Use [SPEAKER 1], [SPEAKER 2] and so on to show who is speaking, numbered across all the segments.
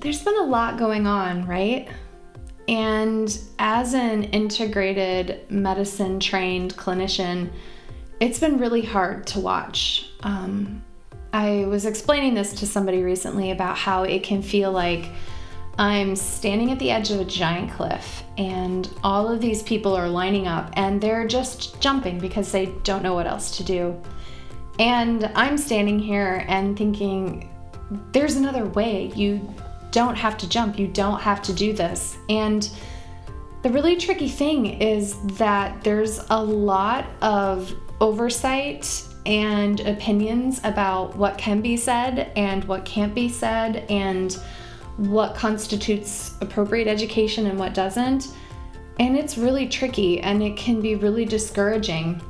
[SPEAKER 1] there's been a lot going on, right? And as an integrated medicine trained clinician, it's been really hard to watch. I was explaining this to somebody recently about how it can feel like I'm standing at the edge of a giant cliff and all of these people are lining up and they're just jumping because they don't know what else to do. And I'm standing here and thinking, there's another way. You don't have to jump. You don't have to do this. And the really tricky thing is that there's a lot of oversight and opinions about what can be said and what can't be said and what constitutes appropriate education and what doesn't. And it's really tricky and it can be really discouraging.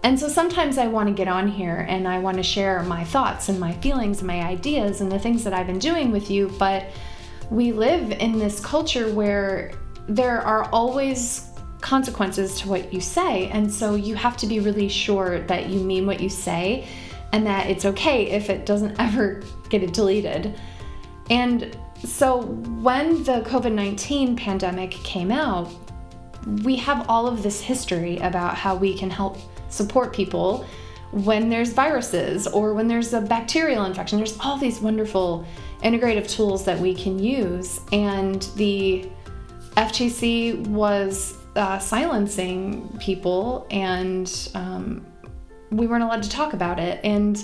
[SPEAKER 1] And so sometimes I want to get on here and I want to share my thoughts and my feelings and my ideas and the things that I've been doing with you, but we live in this culture where there are always consequences to what you say, and so you have to be really sure that you mean what you say and that it's okay if it doesn't ever get it deleted. And so when the COVID-19 pandemic came out, we have all of this history about how we can help support people when there's viruses or when there's a bacterial infection. There's all these wonderful integrative tools that we can use, and the FTC was silencing people, and we weren't allowed to talk about it. And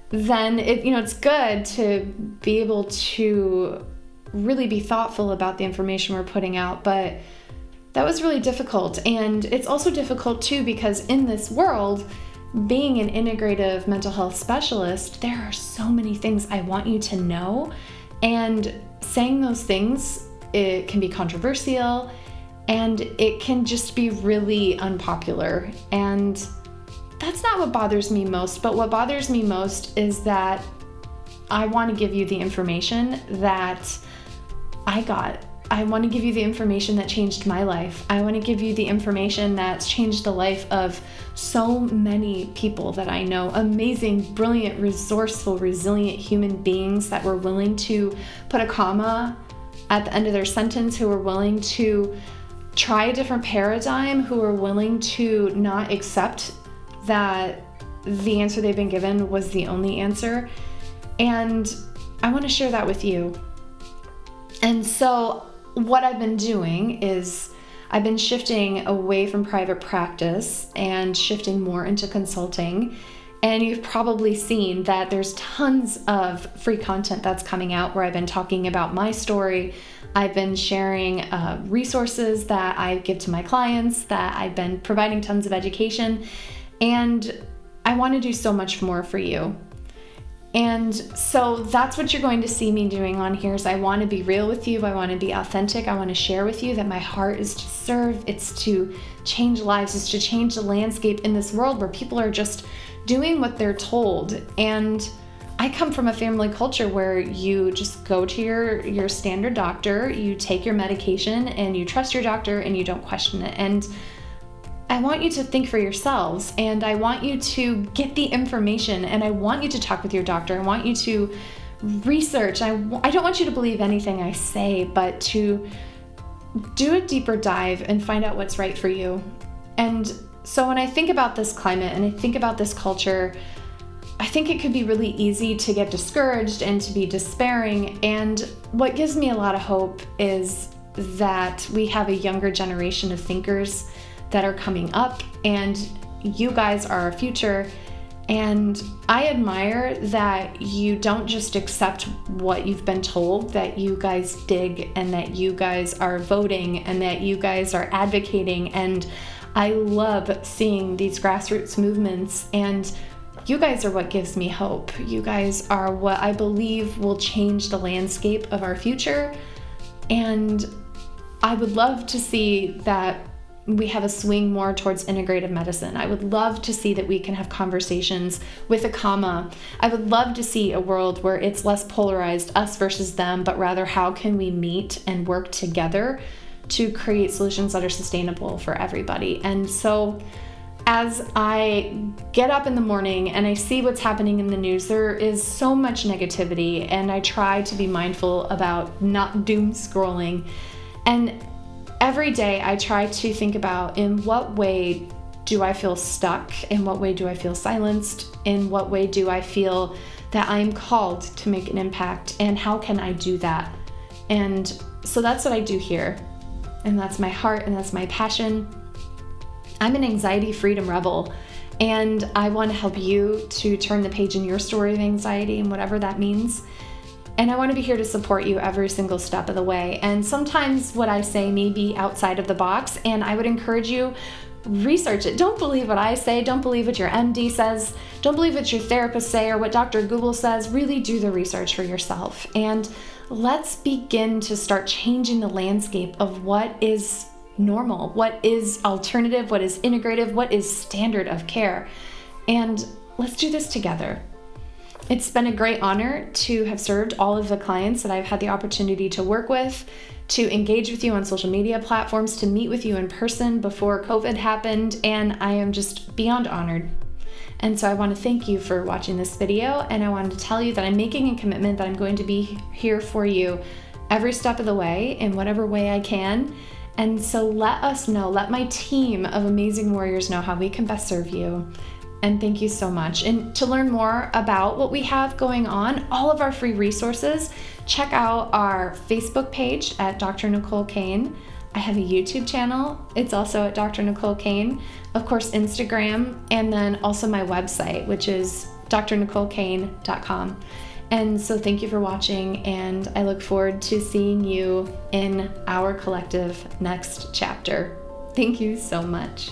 [SPEAKER 1] then it's good to be able to really be thoughtful about the information we're putting out, but that was really difficult. And it's also difficult too because in this world, being an integrative mental health specialist, there are so many things I want you to know, and saying those things, it can be controversial and it can just be really unpopular. And that's not what bothers me most, but what bothers me most is that I want to give you the information that I got. I want to give you the information that changed my life. I want to give you the information that's changed the life of so many people that I know. Amazing, brilliant, resourceful, resilient human beings that were willing to put a comma at the end of their sentence, who were willing to try a different paradigm, who were willing to not accept that the answer they've been given was the only answer. And I want to share that with you. And so what I've been doing is I've been shifting away from private practice and shifting more into consulting. And you've probably seen that there's tons of free content that's coming out where I've been talking about my story. I've been sharing resources that I give to my clients, that I've been providing tons of education. And I want to do so much more for you. And so that's what you're going to see me doing on here is I want to be real with you. I want to be authentic. I want to share with you that my heart is to serve. It's to change lives. It's to change the landscape in this world where people are just doing what they're told. And I come from a family culture where you just go to your standard doctor, you take your medication, and you trust your doctor and you don't question it. And I want you to think for yourselves, and I want you to get the information, and I want you to talk with your doctor. I want you to research. I don't want you to believe anything I say, but to do a deeper dive and find out what's right for you. And so when I think about this climate and I think about this culture, I think it could be really easy to get discouraged and to be despairing. And what gives me a lot of hope is that we have a younger generation of thinkers that are coming up, and you guys are our future. And I admire that you don't just accept what you've been told, that you guys dig and that you guys are voting and that you guys are advocating. And I love seeing these grassroots movements, and you guys are what gives me hope. You guys are what I believe will change the landscape of our future. And I would love to see that we have a swing more towards integrative medicine. I would love to see that we can have conversations with a comma. I would love to see a world where it's less polarized, us versus them, but rather how can we meet and work together to create solutions that are sustainable for everybody. And so as I get up in the morning and I see what's happening in the news, there is so much negativity, and I try to be mindful about not doom scrolling. And every day I try to think about, in what way do I feel stuck? In what way do I feel silenced? In what way do I feel that I'm called to make an impact? And how can I do that? And so that's what I do here. And that's my heart, and that's my passion. I'm an anxiety freedom rebel, and I want to help you to turn the page in your story of anxiety, and whatever that means. And I want to be here to support you every single step of the way. And sometimes what I say may be outside of the box, and I would encourage you, research it. Don't believe what I say. Don't believe what your MD says. Don't believe what your therapist say or what Dr. Google says. Really do the research for yourself. And let's begin to start changing the landscape of what is normal, what is alternative, what is integrative, what is standard of care. And let's do this together. It's been a great honor to have served all of the clients that I've had the opportunity to work with, to engage with you on social media platforms, to meet with you in person before COVID happened, and I am just beyond honored. And so I want to thank you for watching this video, and I wanted to tell you that I'm making a commitment that I'm going to be here for you every step of the way, in whatever way I can. And so let us know, let my team of amazing warriors know how we can best serve you. And thank you so much. And to learn more about what we have going on, all of our free resources, check out our Facebook page at Dr. Nicole Cain. I have a YouTube channel. It's also at Dr. Nicole Cain. Of course, Instagram, and then also my website, which is drnicolecain.com. And so thank you for watching, and I look forward to seeing you in our collective next chapter. Thank you so much.